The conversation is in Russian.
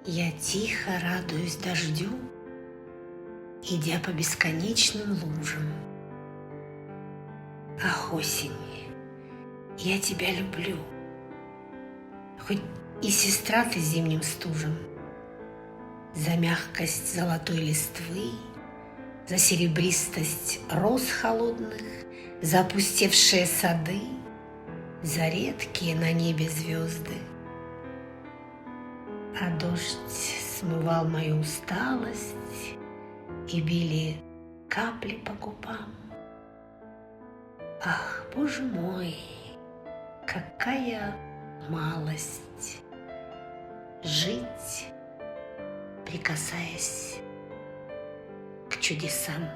Я тихо радуюсь дождю, идя по бесконечным лужам. Ах, осень, я тебя люблю, хоть и сестра ты зимним стужем. За мягкость золотой листвы, за серебристость роз холодных, за опустевшие сады, за редкие на небе звезды. А дождь смывал мою усталость, и били капли по губам. Ах, Боже мой, какая малость жить, прикасаясь к чудесам.